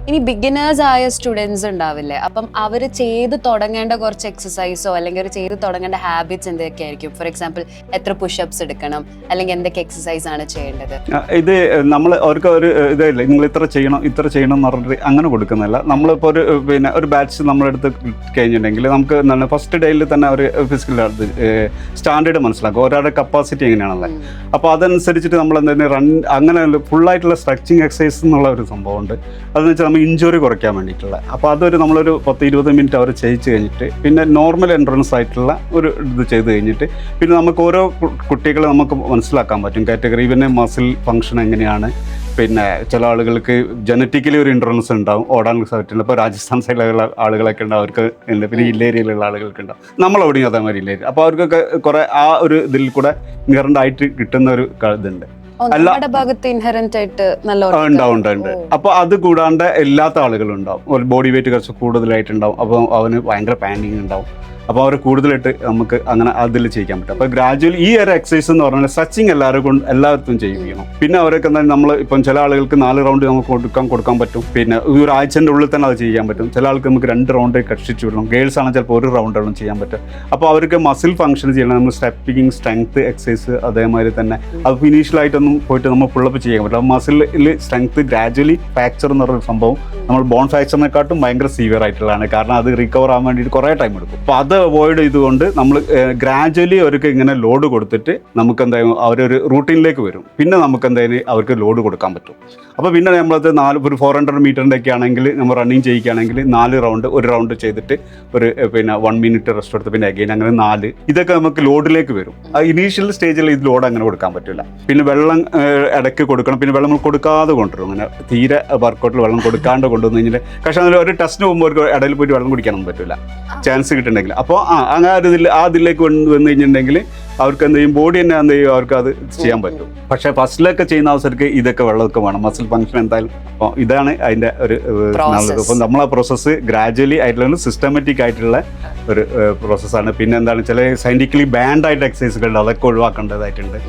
ഇനി ബിഗിനേഴ്സ് ആയ സ്റ്റുഡൻസ് ഉണ്ടാവില്ലേ, അപ്പം അവർ ചെയ്ത് തുടങ്ങേണ്ട കുറച്ച് എക്സസൈസോ അല്ലെങ്കിൽ അവർ ചെയ്ത് തുടങ്ങേണ്ട ഹാബിറ്റ്സ് എന്തൊക്കെ ആയിരിക്കും? ഫോർ എക്സാമ്പിൾ എത്ര പുഷപ്സ് എടുക്കണം, അല്ലെങ്കിൽ എന്തൊക്കെ എക്സസൈസ് ആണ് ചെയ്യേണ്ടത്? ഇത് നമ്മൾ അവർക്ക് ഒരു ഇതല്ല, നിങ്ങൾ ഇത്ര ചെയ്യണം എന്ന് പറഞ്ഞിട്ട് അങ്ങനെ കൊടുക്കുന്നില്ല. നമ്മളിപ്പോൾ ഒരു ബാച്ച് നമ്മളെടുത്ത് കഴിഞ്ഞിട്ടുണ്ടെങ്കിൽ നമുക്ക് എന്താണ് ഫസ്റ്റ് ഡേയിൽ തന്നെ ഒരു ഫിസിക്കൽ സ്റ്റാൻഡേർഡ് മനസ്സിലാക്കും, ഒരാളുടെ കപ്പാസിറ്റി എങ്ങനെയാണല്ലേ. അപ്പോൾ അതനുസരിച്ചിട്ട് നമ്മൾ എന്തെങ്കിലും അങ്ങനെ ഫുള്ളായിട്ടുള്ള സ്ട്രെച്ചിങ് എക്സസൈസ് എന്നുള്ള ഒരു സംഭവമുണ്ട്. അതെന്ന് വെച്ചാൽ നമ്മൾ ഇഞ്ചുറി കുറയ്ക്കാൻ വേണ്ടിയിട്ടുള്ള. അപ്പോൾ അതൊരു നമ്മളൊരു 10-20 മിനിറ്റ് അവർ ചെയ്യിച്ച് കഴിഞ്ഞിട്ട് പിന്നെ നോർമൽ എൻട്രൻസ് ആയിട്ടുള്ള ഒരു ഇത് ചെയ്ത് കഴിഞ്ഞിട്ട് പിന്നെ നമുക്ക് ഓരോ കുട്ടികളെ നമുക്ക് മനസ്സിലാക്കാൻ പറ്റും കാറ്റഗറി, പിന്നെ മസിൽ ഫങ്ഷൻ എങ്ങനെയാണ്. പിന്നെ ചില ആളുകൾക്ക് ജനറ്റിക്കലി ഒരു ഇൻട്രൻസ് ഉണ്ടാവും, ഓടാൻ സാധിച്ചിട്ടുണ്ട്. ഇപ്പോൾ രാജസ്ഥാൻ സൈഡിലുള്ള ആളുകളൊക്കെ ഉണ്ടാവും, അവർക്ക് ഉണ്ട്. പിന്നെ ഹില്ലേരിയയിലുള്ള ആളുകൾക്ക് ഉണ്ടാവും, നമ്മളവിടെയും അതേമാതിരി ഹില്ലേരി. അപ്പോൾ അവർക്കൊക്കെ കുറേ ആ ഒരു ഇതിൽ കൂടെ ഇൻഹറൻ്റ് ആയിട്ട് കിട്ടുന്ന ഒരു ഇതുണ്ട്. ഉണ്ട്. അപ്പൊ അത് കൂടാണ്ട് എല്ലാത്ത ആളുകളും ഉണ്ടാവും, ഒരു ബോഡി വെയിറ്റ് കുറച്ച് കൂടുതലായിട്ടുണ്ടാവും. അപ്പോൾ അവന് ഭയങ്കര പാനിങ് ഉണ്ടാവും. അപ്പോൾ അവർ കൂടുതലായിട്ട് നമുക്ക് അങ്ങനെ അതിൽ ചെയ്യിക്കാൻ പറ്റും. അപ്പോൾ ഗ്രാജുവലി ഈ ഒരു എക്സസൈസ് എന്ന് പറഞ്ഞാൽ സ്ട്രെച്ചിങ് എല്ലാവർക്കും ചെയ്യിക്കണം. പിന്നെ അവരൊക്കെ എന്താ നമ്മൾ ഇപ്പം ചില ആളുകൾക്ക് 4 റൗണ്ട് നമുക്ക് കൊടുക്കാൻ പറ്റും. പിന്നെ ഈ ഒരു ആഴ്ചൻ്റെ ഉള്ളിൽ തന്നെ അത് ചെയ്യാൻ പറ്റും. ചില ആൾക്ക് നമുക്ക് 2 റൗണ്ട് കഷ്ടിച്ച് വിടണം. ഗേൾസ് ആണെങ്കിൽ ചിലപ്പോൾ 1 റൗണ്ടാണ് ചെയ്യാൻ പറ്റും. അപ്പോൾ അവർക്ക് മസിൽ ഫംഗ്ഷൻ ചെയ്യണം. നമ്മൾ സ്റ്റെപ്പിങ് സ്ട്രെങ്ത് എക്സസൈസ് അതേമാതിരി തന്നെ അത് ഫിനിഷ്യലായിട്ടൊന്നും പോയിട്ട് നമ്മൾ ഫുള്ളപ്പ് ചെയ്യാൻ പറ്റില്ല. അപ്പോൾ മസിലിൽ സ്ട്രെങ്ത് ഗ്രാജുവലി ഫ്രാക്ചർ എന്ന് പറയുന്ന സംഭവം നമ്മൾ ബോൺ ഫ്രാക്ചറിനെക്കാട്ടും ഭയങ്കര സീവിയർ ആയിട്ടുള്ളതാണ്. കാരണം അത് റിക്കവർ ആകാൻ വേണ്ടിയിട്ട് കുറേ ടൈം എടുക്കും. അപ്പോൾ അത് അവോയ്ഡ് ചെയ്തുകൊണ്ട് നമ്മൾ ഗ്രാജുവലി അവർക്ക് ഇങ്ങനെ ലോഡ് കൊടുത്തിട്ട് നമുക്ക് എന്തായാലും അവരൊരു റൂട്ടീനിലേക്ക് വരും. പിന്നെ നമുക്ക് എന്തായാലും അവർക്ക് ലോഡ് കൊടുക്കാൻ പറ്റും. അപ്പോൾ പിന്നെ നമ്മളത് ഒരു 400 മീറ്ററിൻ്റെ ഒക്കെ ആണെങ്കിൽ നമ്മൾ റണ്ണിങ് ചെയ്യിക്കുകയാണെങ്കിൽ 4 റൗണ്ട് 1 റൗണ്ട് ചെയ്തിട്ട് പിന്നെ 1 മിനിറ്റ് റെസ്റ്റ് എടുത്ത് പിന്നെ അഗെയിൻ അങ്ങനെ 4 ഇതൊക്കെ നമുക്ക് ലോഡിലേക്ക് വരും. ഇനീഷ്യൽ സ്റ്റേജിൽ ഇത് ലോഡ് അങ്ങനെ കൊടുക്കാൻ പറ്റില്ല. പിന്നെ വെള്ളം ഇടയ്ക്ക് കൊടുക്കണം. പിന്നെ വെള്ളം നമ്മൾ കൊടുക്കാതെ കൊണ്ടുവരും. അങ്ങനെ തീരെ വർക്കൗട്ടിൽ വെള്ളം കൊടുക്കാണ്ട് കൊണ്ടുവന്നു കഴിഞ്ഞാൽ പക്ഷേ അതിൽ ഒരു ടെസ്റ്റിന് പോകുമ്പോൾ അവർക്ക് ഇടയിൽ പോയിട്ട് വെള്ളം കുടിക്കാനൊന്നും പറ്റില്ല, ചാൻസ് കിട്ടുന്നുണ്ടെങ്കിൽ. അപ്പോൾ അങ്ങനെ അതിലേക്ക് വന്നു കഴിഞ്ഞിട്ടുണ്ടെങ്കിൽ അവർക്ക് എന്ത് ചെയ്യും, ബോഡി തന്നെ എന്ത് ചെയ്യും, അവർക്ക് അത് ചെയ്യാൻ പറ്റും. പക്ഷേ ഫസ്റ്റിലൊക്കെ ചെയ്യുന്ന അവസരക്ക് ഇതൊക്കെ വെള്ളമൊക്കെ വേണം, മസിൽ ഫംഗ്ഷൻ എന്തായാലും. അപ്പോൾ ഇതാണ് അതിൻ്റെ ഒരു അപ്പം നമ്മളെ പ്രോസസ്സ് ഗ്രാജുവലി ആയിട്ടുള്ള സിസ്റ്റമാറ്റിക് ആയിട്ടുള്ള ഒരു പ്രോസസ്സാണ്. പിന്നെ എന്താണ് ചില സയൻറ്റിഫിക്കലി ബാൻഡ് ആയിട്ട് എക്സസൈസുകളുണ്ട്, അതൊക്കെ ഒഴിവാക്കേണ്ടതായിട്ടുണ്ട്.